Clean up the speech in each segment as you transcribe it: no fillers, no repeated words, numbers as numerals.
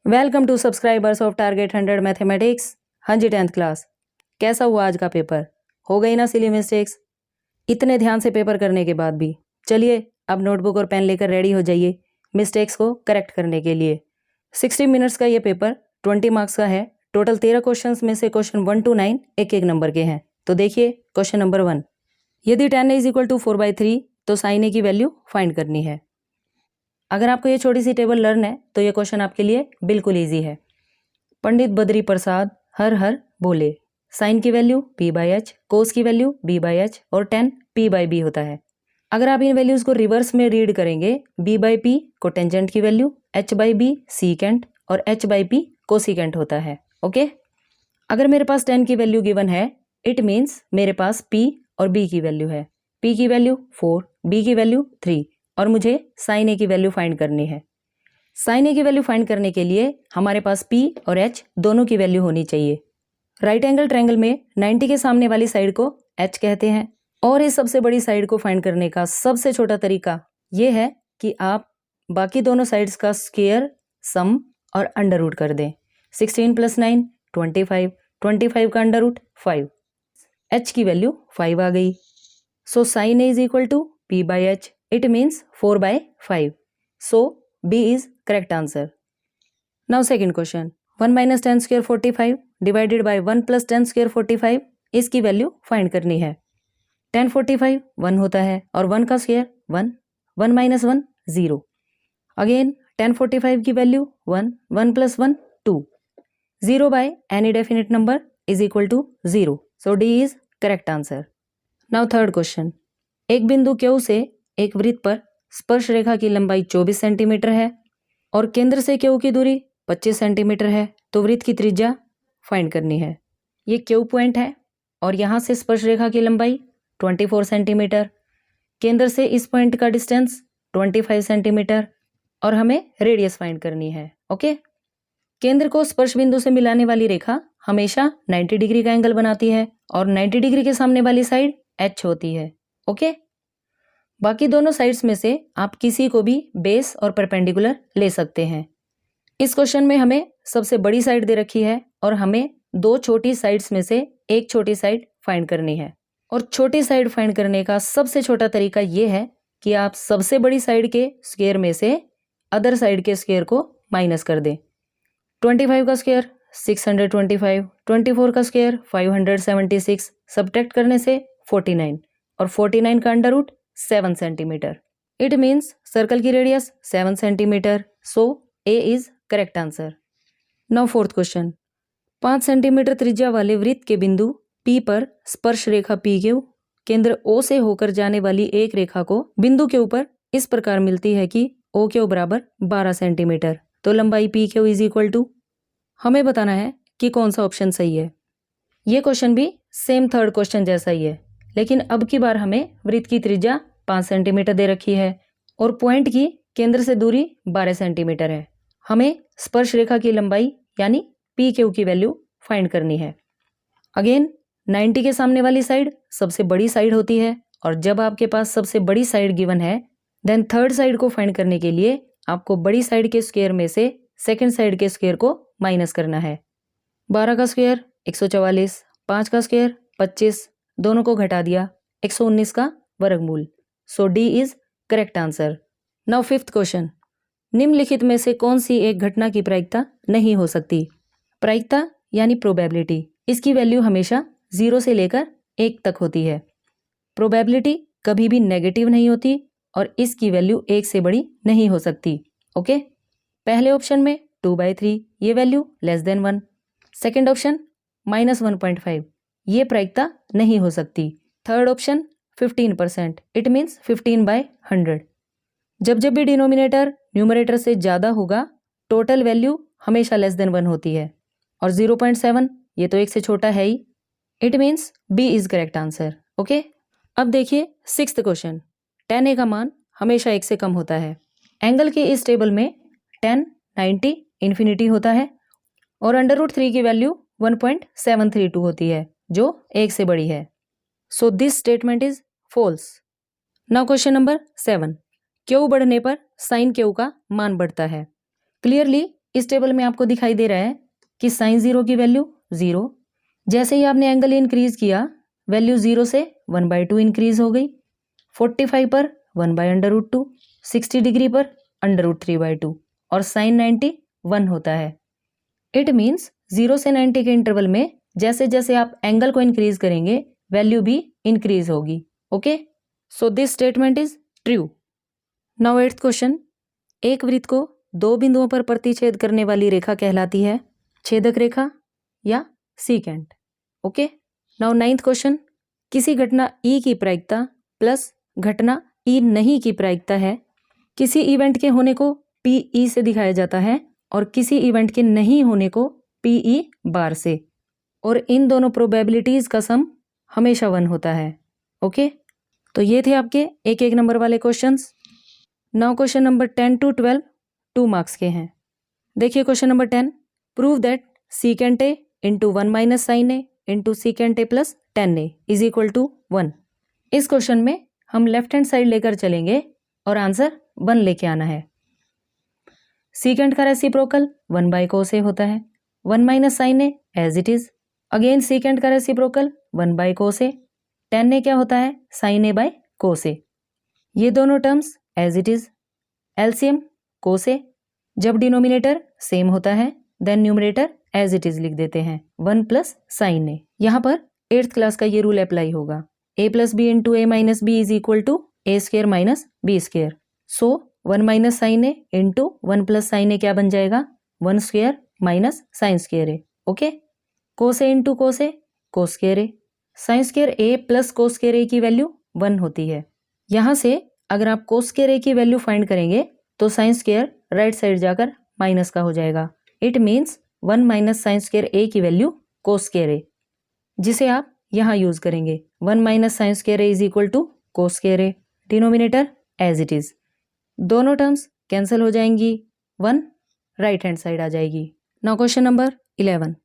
Welcome to subscribers of target 100 mathematics. हाँ जी 10th class, कैसा हुआ आज का पेपर? हो गई ना सिली मिस्टेक्स? इतने ध्यान से पेपर करने के बाद भी चलिए अब नोटबुक और पेन लेकर रेडी हो जाइए मिस्टेक्स को करेक्ट करने के लिए। 60 मिनट्स का ये पेपर 20 मार्क्स का है। टोटल 13 क्वेश्चंस में से क्वेश्चन 1 to 9 एक एक नंबर के हैं। तो देखिए क्वेश्चन नंबर 1, यदि tan a = 4/3 तो sin a की वैल्यू फाइंड करनी है। अगर आपको ये छोटी सी टेबल लर्न है तो ये क्वेश्चन आपके लिए बिल्कुल ईजी है। पंडित बद्री प्रसाद हर हर बोले, साइन की वैल्यू p/h, कोस की वैल्यू b/h और tan p/b होता है। अगर आप इन वैल्यूज को रिवर्स में रीड करेंगे, b/p को टेंजेंट की वैल्यू, h/b सीकेंट और h/p कोसिकेंट होता है। ओके, अगर मेरे पास tan की वैल्यू गिवन है, इट मीन्स मेरे पास p और b की वैल्यू है। p की वैल्यू 4, b की वैल्यू 3 और मुझे साइन a की वैल्यू फाइंड करनी है। साइन a की वैल्यू फाइंड करने के लिए हमारे पास p और h दोनों की वैल्यू होनी चाहिए। राइट एंगल ट्रायंगल में 90 के सामने वाली साइड को h कहते हैं और इस सबसे बड़ी साइड को फाइंड करने का सबसे छोटा तरीका ये है कि आप बाकी दोनों साइड्स का स्क्वायर, सम और अंडर रूट कर दें। 16 + 9 25, 25 का अंडर रूट 5, h की वैल्यू 5 आ गई। So sine a = p/h, it means 4/5। So B is correct answer. Now second question, 1 - tan square 45 divided by 1 + tan square 45, इसकी वैल्यू फाइंड करनी है। tan 45 1 होता है और 1 का स्क्वायर 1, 1 - 1 0। अगेन tan 45 की value 1, 1 + 1 2, 0 by any definite number is equal to 0. So D is correct answer. Now third question, एक बिंदु Q से एक वृत्त पर स्पर्श रेखा की लंबाई 24 सेंटीमीटर है और केंद्र से Q की दूरी 25 सेंटीमीटर है, तो वृत्त की त्रिज्या फाइंड करनी है। ये Q पॉइंट है और यहाँ से स्पर्श रेखा की लंबाई 24 सेंटीमीटर, केंद्र से इस पॉइंट का डिस्टेंस 25 सेंटीमीटर और हमें रेडियस फाइंड करनी है। ओके, केंद्र को स्पर्श बिंदु से मिलाने वाली रेखा हमेशा 90 डिग्री का एंगल बनाती है और 90 डिग्री के सामने वाली साइड H होती है। ओके, बाकी दोनों साइड्स में से आप किसी को भी बेस और परपेंडिकुलर ले सकते हैं। इस क्वेश्चन में हमें सबसे बड़ी साइड दे रखी है और हमें दो छोटी साइड्स में से एक छोटी साइड फाइंड करनी है। और छोटी साइड फाइंड करने का सबसे छोटा तरीका ये है कि आप सबसे बड़ी साइड के स्क्वायर में से अदर साइड के स्क्वायर को माइनस कर दें। 25 का स्क्वायर 625, 24 का स्क्वायर 576, सब्ट्रैक्ट करने से 49 और 49 का under root 7 centimetre. It means circle की radius 7 centimetre. So A is correct answer. Now fourth question, 5 centimetre त्रिज्या वाले वृत्त के बिंदु P पर स्पर्श रेखा PQ केंद्र O से होकर जाने वाली एक रेखा को बिंदु के ऊपर इस प्रकार मिलती है कि OQ = 12 सेंटीमीटर, तो लंबाई PQ = हमें बताना है कि कौन सा ऑप्शन सही है। ये क्वेश्चन भी सेम थर्ड क्वेश्चन जैसा ही है, लेकिन अब की बार हमें वृत्त की त्रिज्या 5 सेंटीमीटर दे रखी है और पॉइंट की केंद्र से दूरी 12 सेंटीमीटर है। हमें स्पर्श रेखा की लंबाई यानी PQ की वैल्यू फाइंड करनी है। अगेन 90 के सामने वाली साइड सबसे बड़ी साइड होती है और जब आपके पास सबसे बड़ी साइड गिवन है, देन थर्ड साइड को फाइंड करने के लिए आपको बड़ी साइड के स्क्वायर में से सेकेंड साइड के स्क्वायर को माइनस करना है। 12 का स्क्वायर 144, 5 का स्क्वायर 25, दोनों को घटा दिया 119 का वर्गमूल। सो D is correct answer. Now fifth question, निम्नलिखित में से कौन सी एक घटना की प्रायिकता नहीं हो सकती? प्रायिकता यानी प्रोबेबिलिटी, इसकी वैल्यू हमेशा 0 से लेकर 1 तक होती है। प्रोबेबिलिटी कभी भी नेगेटिव नहीं होती और इसकी वैल्यू 1 से बड़ी नहीं हो सकती। ओके, पहले ऑप्शन में 2/3, ये वैल्यू <1। सेकेंड ऑप्शन -1.5, ये प्रायिकता नहीं हो सकती। Third option 15%, it means 15/100। जब भी डिनोमिनेटर न्यूमरेटर से ज़्यादा होगा, टोटल वैल्यू हमेशा <1 होती है और 0.7 ये तो 1 से छोटा है ही। It means B is correct answer. Okay, अब देखिए सिक्स्थ क्वेश्चन, tan A का मान हमेशा 1 से कम होता है। एंगल के इस टेबल में tan 90 इन्फिनिटी होता है और √3 की वैल्यू 1.732 होती है जो 1 से बड़ी है। So this statement is false. Now question number 7, Q बढ़ने पर साइन Q का मान बढ़ता है। क्लियरली इस टेबल में आपको दिखाई दे रहा है कि साइन 0 की वैल्यू 0। जैसे ही आपने एंगल इंक्रीज किया वैल्यू 0 से 1/2 इंक्रीज हो गई। 45 पर 1/√2, 60 डिग्री पर √3/2 और साइन 90 1 होता है। इट मीन्स 0 से 90 के इंटरवल में जैसे जैसे आप एंगल को इंक्रीज करेंगे वैल्यू भी इंक्रीज होगी। Okay, so this statement is true. Now 8th question, एक वृत्त को 2 बिंदुओं पर प्रतिच्छेद करने वाली रेखा कहलाती है छेदक रेखा या secant. Okay, now 9th question, किसी घटना ई की प्रायिकता प्लस घटना ई नहीं की प्रायिकता है। किसी इवेंट के होने को पी ई से दिखाया जाता है और किसी इवेंट के नहीं होने को पी ई बार से, और इन दोनों प्रोबेबिलिटीज का सम हमेशा 1 होता है। ओके, तो ये थे आपके एक एक नंबर वाले questions. Now question number 10 to 12 2 marks के हैं। देखिए question number 10, prove that secant A into 1 minus sine A into secant A plus tan A is equal to 1। इस क्वेश्चन में हम लेफ्ट हैंड साइड लेकर चलेंगे और आंसर 1 लेके आना है। सीकेंट का रेसिप्रोकल 1/cos ए होता है, 1 minus sine A as it is. Again secant का reciprocal 1/cos A, tan A क्या होता है sine A by cos A. ये दोनों terms as it is. LCM cos A, जब डिनोमिनेटर सेम होता है then numerator as it is लिख देते हैं 1 प्लस साइन ए। यहाँ पर 8th क्लास का ये रूल अप्लाई होगा, a plus b into a minus b is equal to a square minus b square. So 1 minus sine A into 1 plus sine a क्या बन जाएगा 1 square minus sine square a. Okay, cos a into cos a cos square a, sine square a plus cos square a की value 1 होती है। यहाँ से अगर आप कोस स्क्र ए की वैल्यू फाइंड करेंगे तो साइन स्क्र राइट साइड जाकर माइनस का हो जाएगा। It means 1 minus sine square a की वैल्यू कोस स्क्र ए, जिसे आप यहाँ यूज करेंगे 1 minus sine square A is equal to cos square A, denominator as it is. दोनों टर्म्स कैंसिल हो जाएंगी, 1 राइट हैंड साइड आ जाएगी। नाउ क्वेश्चन नंबर 11,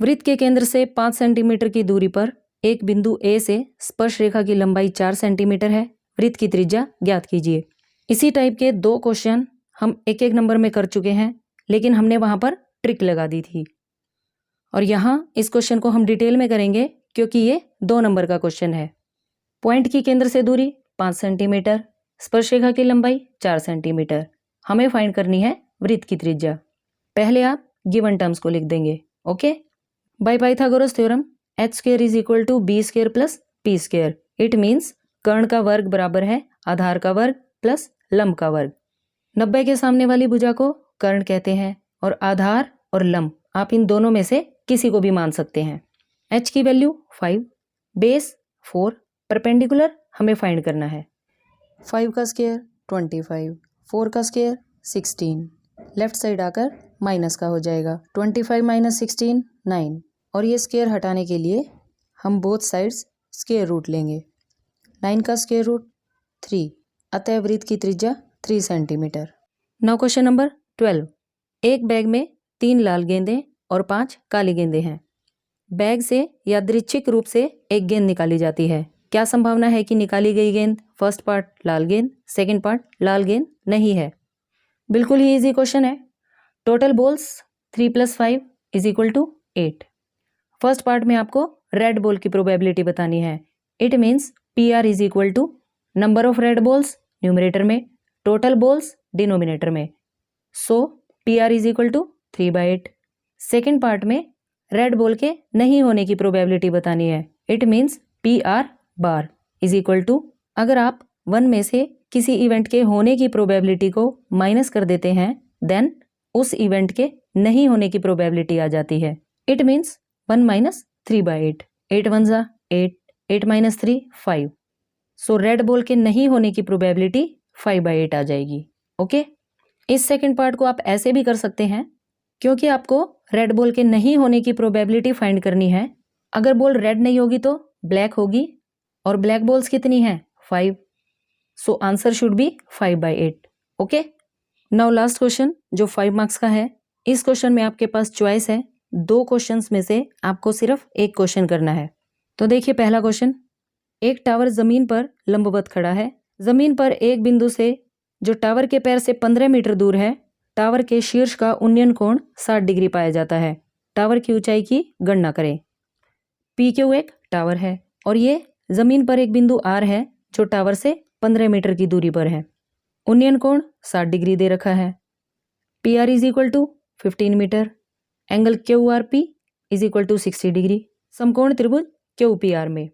वृत्त के केंद्र से 5 सेंटीमीटर की दूरी पर एक बिंदु ए से स्पर्श रेखा की लंबाई 4 सेंटीमीटर है, वृत्त की त्रिज्या ज्ञात कीजिए। इसी टाइप के 2 क्वेश्चन हम एक एक नंबर में कर चुके हैं, लेकिन हमने वहां पर ट्रिक लगा दी थी, और यहाँ इस क्वेश्चन को हम डिटेल में करेंगे क्योंकि ये 2 नंबर का क्वेश्चन है। पॉइंट की केंद्र से दूरी 5 सेंटीमीटर, स्पर्श रेखा की लंबाई 4 सेंटीमीटर, हमें फाइंड करनी है वृत्त की त्रिज्या। पहले आप गिवन टर्म्स को लिख देंगे। Okay, by Pythagoras theorem h square is equal to b square plus p square. It means कर्ण का वर्ग बराबर है आधार का वर्ग प्लस लंब का वर्ग। 90 के सामने वाली भुजा को कर्ण कहते हैं और आधार और लंब आप इन दोनों में से किसी को भी मान सकते हैं। h की वैल्यू 5, बेस 4, परपेंडिकुलर हमें फाइंड करना है। 5 का स्क्वायर 25, 4 का स्क्वायर 16, लेफ्ट साइड आकर माइनस का हो जाएगा। 25 माइनस 16 9, और ये स्क्वायर हटाने के लिए हम बोथ साइड्स स्क्वायर रूट लेंगे। 9 का स्क्वायर रूट 3, अतः वृत्त की त्रिज्या 3 सेंटीमीटर। नाउ क्वेश्चन नंबर 12, एक बैग में 3 लाल गेंदें और 5 काली गेंदें हैं। बैग से यादृच्छिक रूप से एक गेंद निकाली जाती है। क्या संभावना है कि निकाली गई गेंद फर्स्ट पार्ट लाल गेंद, सेकंड पार्ट लाल गेंद नहीं है? बिल्कुल ही इजी क्वेश्चन है। Total balls 3 + 5 is equal to 8। First part में आपको रेड बॉल की प्रोबेबिलिटी बतानी है। It means PR is equal to number of red balls numerator में, टोटल बॉल्स डिनोमिनेटर में। So PR is equal to 3/8। Second part में red ball के नहीं होने की प्रोबेबिलिटी बतानी है। It means PR bar is equal to, अगर आप 1 में से किसी इवेंट के होने की प्रोबेबिलिटी को माइनस कर देते हैं देन उस इवेंट के नहीं होने की प्रोबेबिलिटी आ जाती है। इट मीन्स 1 माइनस 3/8, 8 1 जा 8, 8 माइनस 3 5। सो रेड बॉल के नहीं होने की प्रोबेबिलिटी 5/8 आ जाएगी। ओके, इस सेकेंड पार्ट को आप ऐसे भी कर सकते हैं, क्योंकि आपको रेड बॉल के नहीं होने की प्रोबेबिलिटी फाइंड करनी है। अगर बॉल रेड नहीं होगी तो ब्लैक होगी, और ब्लैक बॉल्स कितनी हैं 5। So answer should be 5/8। Okay, now last question जो 5 मार्क्स का है। इस क्वेश्चन में आपके पास चॉइस है, 2 क्वेश्चंस में से आपको सिर्फ एक क्वेश्चन करना है। तो देखिए पहला क्वेश्चन, एक टावर जमीन पर लंबवत खड़ा है। जमीन पर एक बिंदु से जो टावर के पैर से 15 मीटर दूर है टावर के शीर्ष का उन्नयन कोण 60 डिग्री पाया जाता है। टावर की ऊंचाई की गणना करें। PQ एक टावर है और ये जमीन पर एक बिंदु R है जो टावर से 15 मीटर की दूरी पर है। उन्नयन कोण 60 डिग्री दे रखा है। PR is equal to 15 meter. Angle QRP is equal to 60 degree. समकोण त्रिभुज QPR में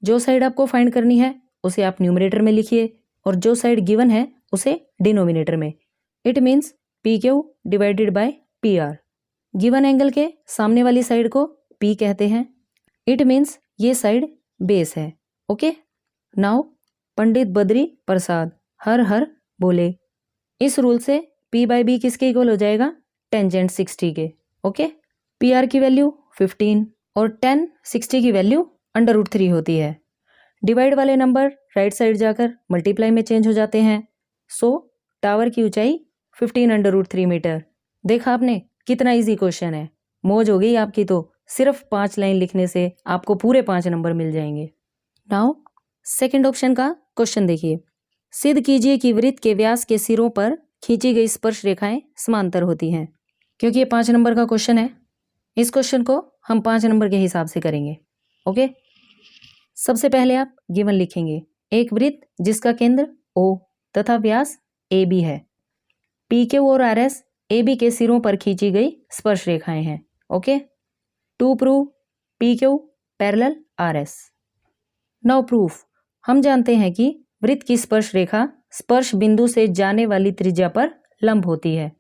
जो साइड आपको फाइंड करनी है उसे आप न्यूमरेटर में लिखिए और जो साइड गिवन है उसे डिनोमिनेटर में। It means PQ divided by PR। Given angle के सामने वाली साइड को P कहते हैं। इट मीन्स ये साइड बेस है। ओके। नाउ पंडित बद्री प्रसाद हर हर बोले। इस रूल से P/B किसके इक्वल हो जाएगा? टेंजेंट 60 के। ओके। PR की वैल्यू 15 और tan 60 की वैल्यू √3 होती है। डिवाइड वाले नंबर राइट साइड जाकर मल्टीप्लाई में चेंज हो जाते हैं। सो टावर की ऊंचाई 15 √3 मीटर। देखा आपने कितना इजी क्वेश्चन है। मौज हो गई आपकी तो सिर्फ 5 लाइन लिखने से आपको पूरे 5 नंबर मिल जाएंगे। नाउ सेकंड ऑप्शन का क्वेश्चन देखिए। सिद्ध कीजिए कि वृत्त के व्यास के सिरों पर खींची गई स्पर्श रेखाएं समांतर होती हैं। क्योंकि ये 5 नंबर का क्वेश्चन है, इस क्वेश्चन को हम 5 नंबर के हिसाब से करेंगे। ओके। सबसे पहले आप गिवन लिखेंगे। एक वृत्त जिसका केंद्र O तथा व्यास AB है। PQ और RS AB के सिरों पर खींची गई स्पर्श रेखाएं हैं। Okay. To prove PQ parallel RS। Now proof. हम जानते हैं कि वृत्त की स्पर्श रेखा स्पर्श बिंदु से जाने वाली त्रिज्या पर लंब होती है।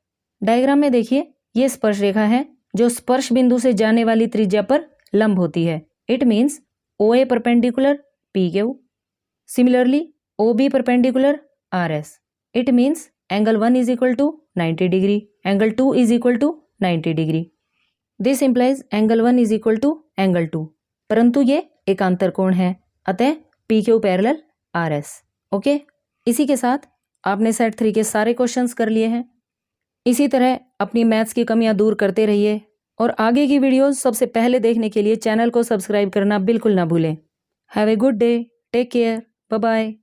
डायग्राम में देखिए, ये स्पर्श रेखा है जो स्पर्श बिंदु से जाने वाली त्रिज्या पर लंब होती है। It means OA perpendicular PQ, similarly OB perpendicular RS। It means angle 1 is equal to 90 degree, angle 2 is equal to 90 degree. This implies angle 1 is equal to angle 2, परंतु ये एकांतर कोण है, अतः PQ पैरेलल RS। ओके। इसी के साथ आपने set 3 के सारे क्वेश्चंस कर लिए हैं। इसी तरह अपनी मैथ्स की कमियां दूर करते रहिए और आगे की वीडियोस सबसे पहले देखने के लिए चैनल को सब्सक्राइब करना बिल्कुल ना भूलें। Have a good day, take care, bye bye.